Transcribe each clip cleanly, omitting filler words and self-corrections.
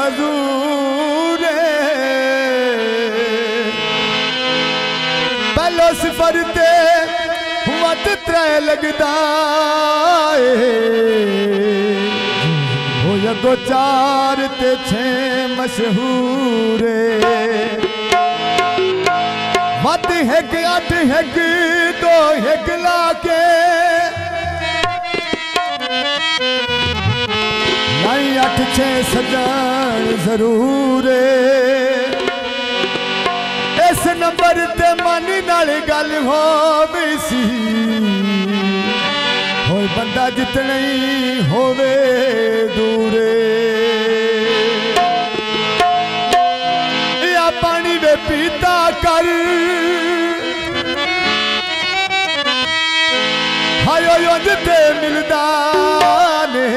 हजूर पहलो सिफर ते वत त्रै लगदा हो जगो 4 ते 6 मशहूर वत 1 8 1 2 1 लाके 8 6 सजन जरूर इस नंबर ते मन नाल गल हो सी होए बंदा जितने होवे दूरे या पानी वे पीता कर हायो योजते मिलदा ने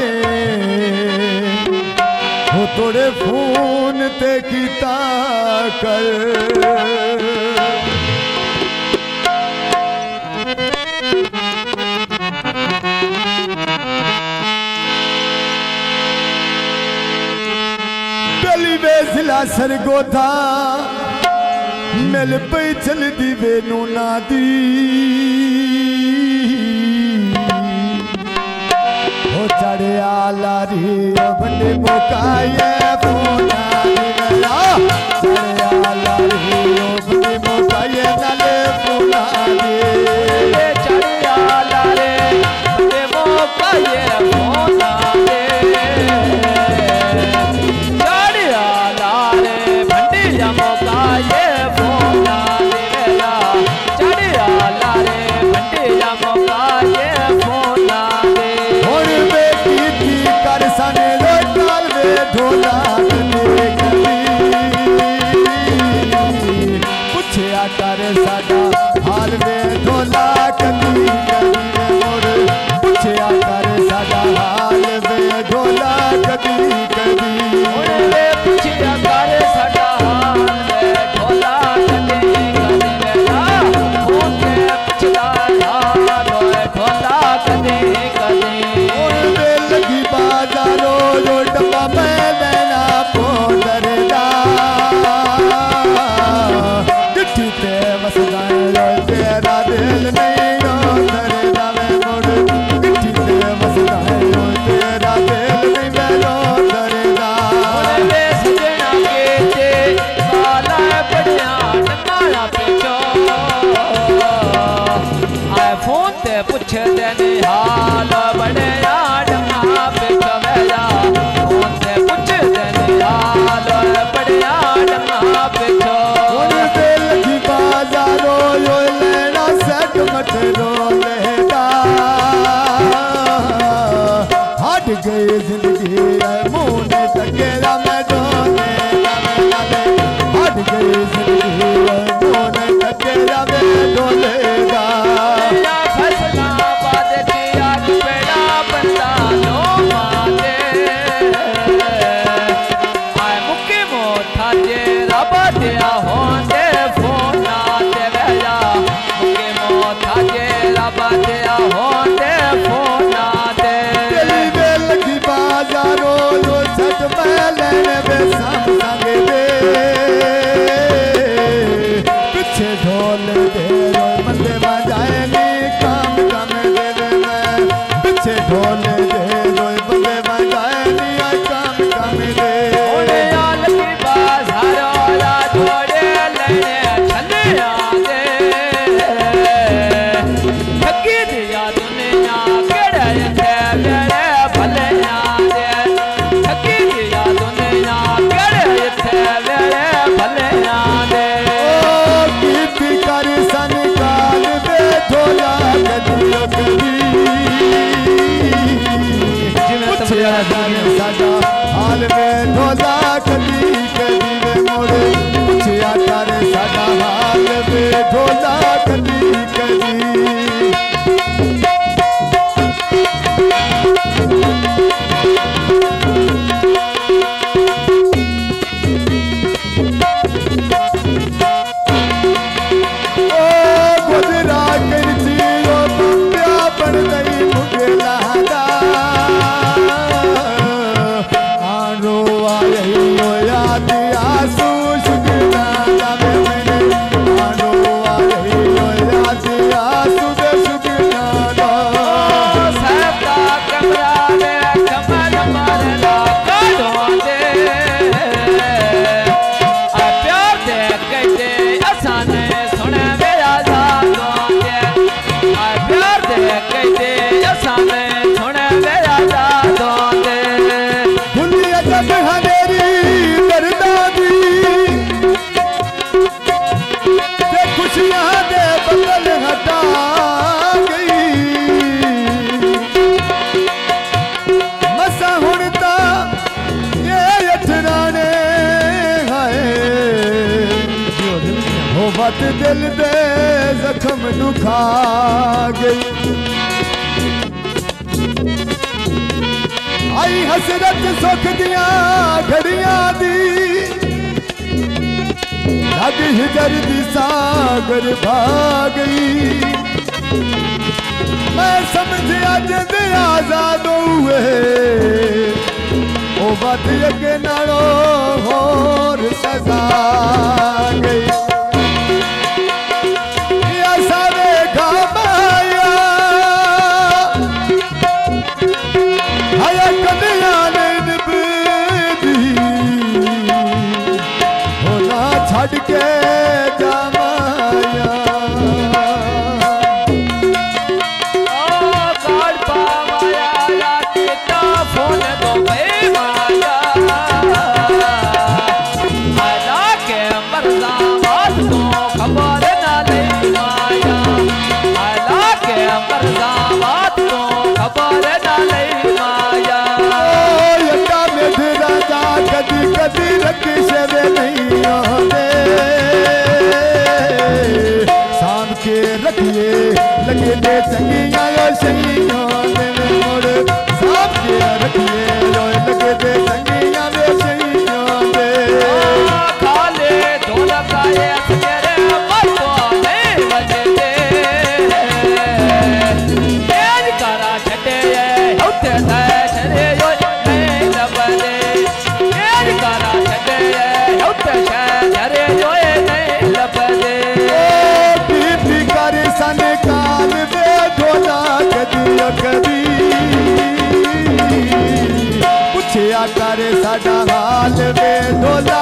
हो तोड़े फोन ते कीता कर गली वे जिला सरगोधा मिल पई चलदी वे नूना दी चढ़िया लारी बंदे मुकाए फोना निगला चढ़िया लारी बंदे मुकाए नाले फोना दे चढ़िया लारे बंदे मुकाए फोना दे चढ़िया लारे बंदे मुकाए फोना निगला चढ़िया लारे बंदे मुकाए फोना दे कर सने लोटाल वे ढोला पूछया कर साडा हाल वे ढोला कदी मोर पूछया कर साडा हाल वे ढोला कदी पूछया कर साडा हाल वे ढोला कदी पूछदा हाल वे ढोला कदी लगी बाजारो जो डब्बा में लेना पोदरदा चिट्ठी ते वसदा तेरा दिल नहीं रो दरदा में मोड़ चिट्ठी ते वसदा तेरा दिल नहीं मेरो दरदा वे सजना के ते काला बढ़िया नमारा पिछो आए फोन ते पूछे देने हाल बढ़िया रो लेदा हट गई जिंदगी मुंह ने तकेरा मैं डोले हट गई जिंदगी मुंह ने तकेरा मैं डोलेगा फैसलाबाद की आग बेड़ा बंदा लो माते आए मुक्की मोथा जे रब दिया होंदे फोना ते बहला मुक्की मोथा जे रब दिया होंदे फोना ते दिली वे लगी बाजारो जो सच में लेने वे संगे दे पीछे ढोल दे रो बंदे बजाए नी काम काम दे मैं पीछे ढोल दे रो बंदे बजाए नी काम काम दे ओने आल की बाजारो ला छोड़े लेने छले आदे ठगी दिया दुनिया केड़े थे मेरे भले आदे ठगी दिया दुनिया केड़े थे मेरे भले आदे कीर्ति कर संकाल दे ढोला कदियो कदी पूछया साडा हाल में ढोला कदी कदी वे मोड़े पूछया कर साडा हाल में ढोला कदी कदी गई। आई हसरत सुख दिया घड़ियां दी, लग हिजर दी सागर भाग गई। मैं समझ अज दे आजाद हुए ओ बद अगे नालों होर सजा गई। या सारे घामाया हया कन्या ने निभदी होना छड़ के जामाया। फोन दो माया आला के मरदा बात तो खबर न ले माया, आला के मरदा बात तो खबर न ले माया। यटा में राजा कदी कदी रखी से नहीं आते, शाम के रखिए लगे दे चंगिया सैया मोड़ रखिए लगे दे संगिया वे सैया दे। खाले ढोल गाए तेरे मतो नहीं बजते, तेज करा छटे उठे छरे यो नहीं लबदे, तेज करा छटे उठे छरे यो नहीं लबदे। पीपी कर सन काल वे ढोला कदी कदी पूछया कर साडा हाल वे ढोला